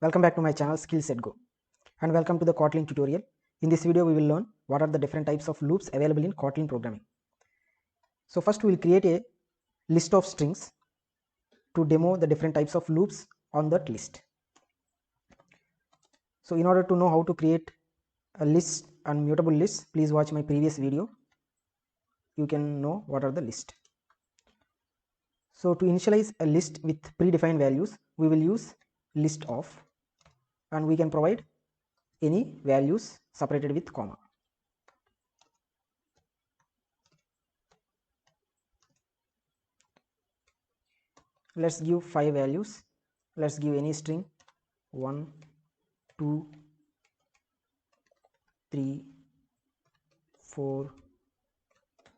Welcome back to my channel Skill Set Go, and welcome to the Kotlin tutorial. In this video we will learn what are the different types of loops available in Kotlin programming. So first we will create a list of strings to demo the different types of loops on that list. So in order to know how to create a list and mutable lists, please watch my previous video. You can know what are the list. So to initialize a list with predefined values, we will use list of, and we can provide any values separated with comma. Let's give 5 values. Let's give any string 1, 2, 3, 4,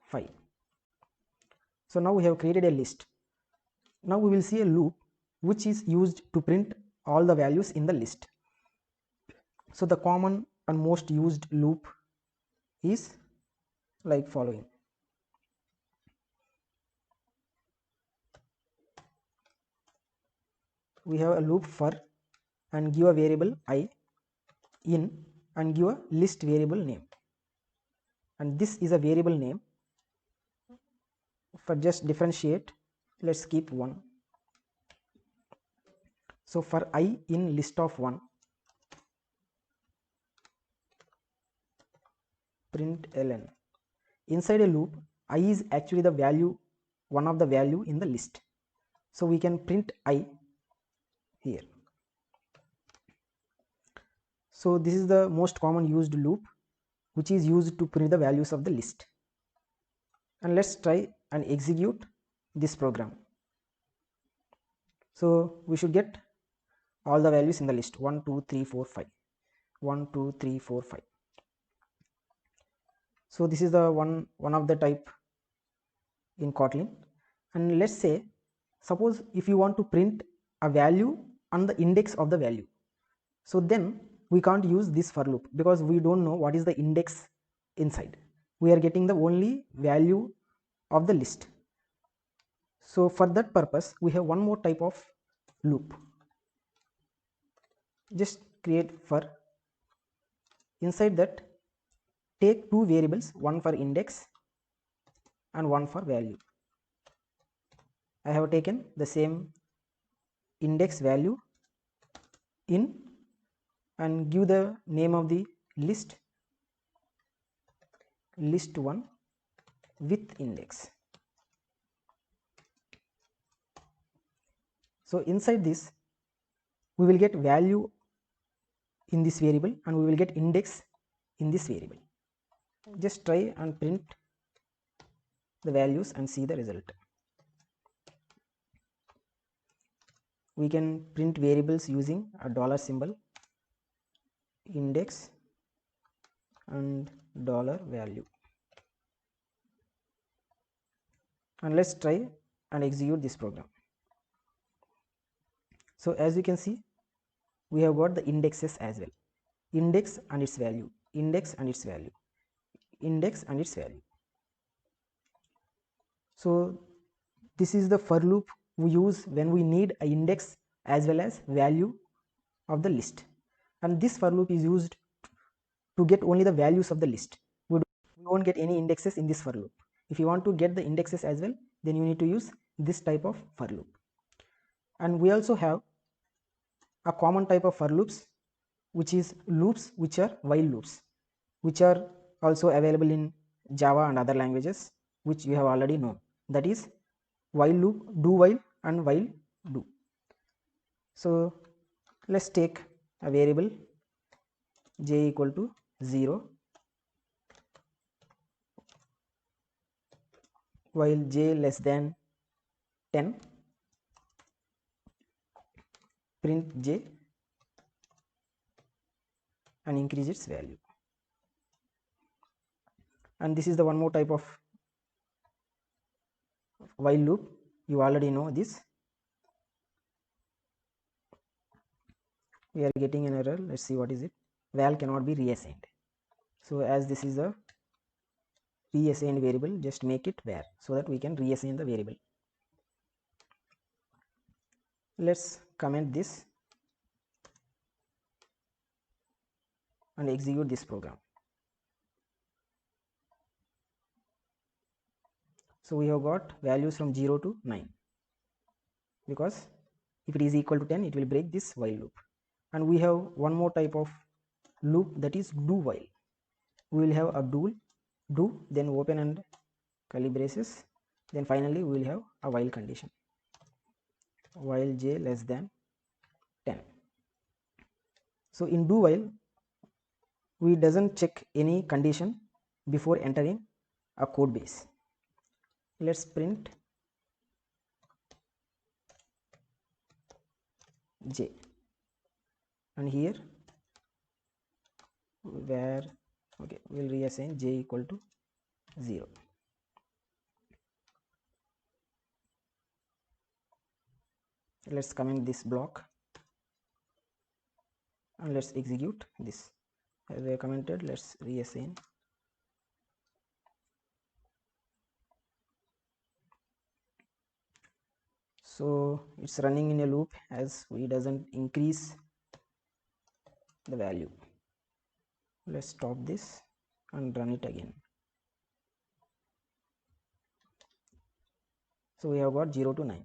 5. So now we have created a list. Now we will see a loop which is used to print all the values in the list. So the common and most used loop is like following. We have a loop for and give a variable I in and give a list variable name, and this is a variable name. For just differentiate, let's keep 1. So for I in list of 1, print ln. Inside a loop, I is actually the value, one of the value in the list, so we can print I here. So this is the most common used loop which is used to print the values of the list. And let's try and execute this program. So we should get all the values in the list 1, 2, 3, 4, 5. 1, 2, 3, 4, 5. So this is the one of the type in Kotlin. And let's say, suppose if you want to print a value on the index of the value, so then we can't use this for loop because we don't know what is the index inside. We are getting the only value of the list. So for that purpose we have one more type of loop. Just create for, inside that take two variables, one for index and one for value. I have taken the same index value in and give the name of the list list1 with index. So inside this we will get value in this variable and we will get index in this variable. Just try and print the values and see the result. We can print variables using a dollar symbol, index and dollar value. And let's try and execute this program. So as you can see, we have got the indexes as well, index and its value, index and its value, index and its value. So this is the for loop we use when we need an index as well as value of the list, and this for loop is used to get only the values of the list. We won't get any indexes in this for loop. If you want to get the indexes as well, then you need to use this type of for loop. And we also have a common type of for loops, which is loops which are while loops, which are also available in Java and other languages, which you have already known. That is while loop, do while and while do. So let's take a variable j equal to 0 while j less than 10, print j and increase its value. And this is the one more type of while loop. You already know this. We are getting an error. Let's see what is it. Val cannot be reassigned. So as this is a reassigned variable, just make it var so that we can reassign the variable. Let's comment this and execute this program. So we have got values from 0 to 9, because if it is equal to 10 it will break this while loop. And we have one more type of loop, that is do while. We will have a do, then open and curly braces, then finally we will have a while condition, while j less than 10. So in do while we doesn't check any condition before entering a code base. Let's print j, and here where okay we'll reassign j equal to 0. Let's comment this block and let's execute this. As I commented, let's reassign. So it's running in a loop as we doesn't increase the value. Let's stop this and run it again. So we have got 0 to 9.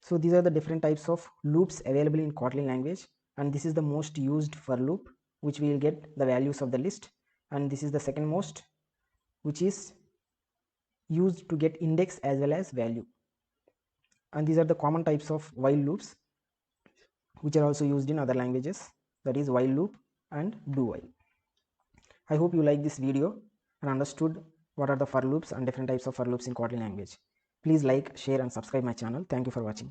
So these are the different types of loops available in Kotlin language, and this is the most used for loop, which we will get the values of the list, and this is the second most, which is used to get index as well as value. And these are the common types of while loops which are also used in other languages, that is while loop and do while. I hope you like this video and understood what are the for loops and different types of for loops in Kotlin language. Please like, share and subscribe my channel. Thank you for watching.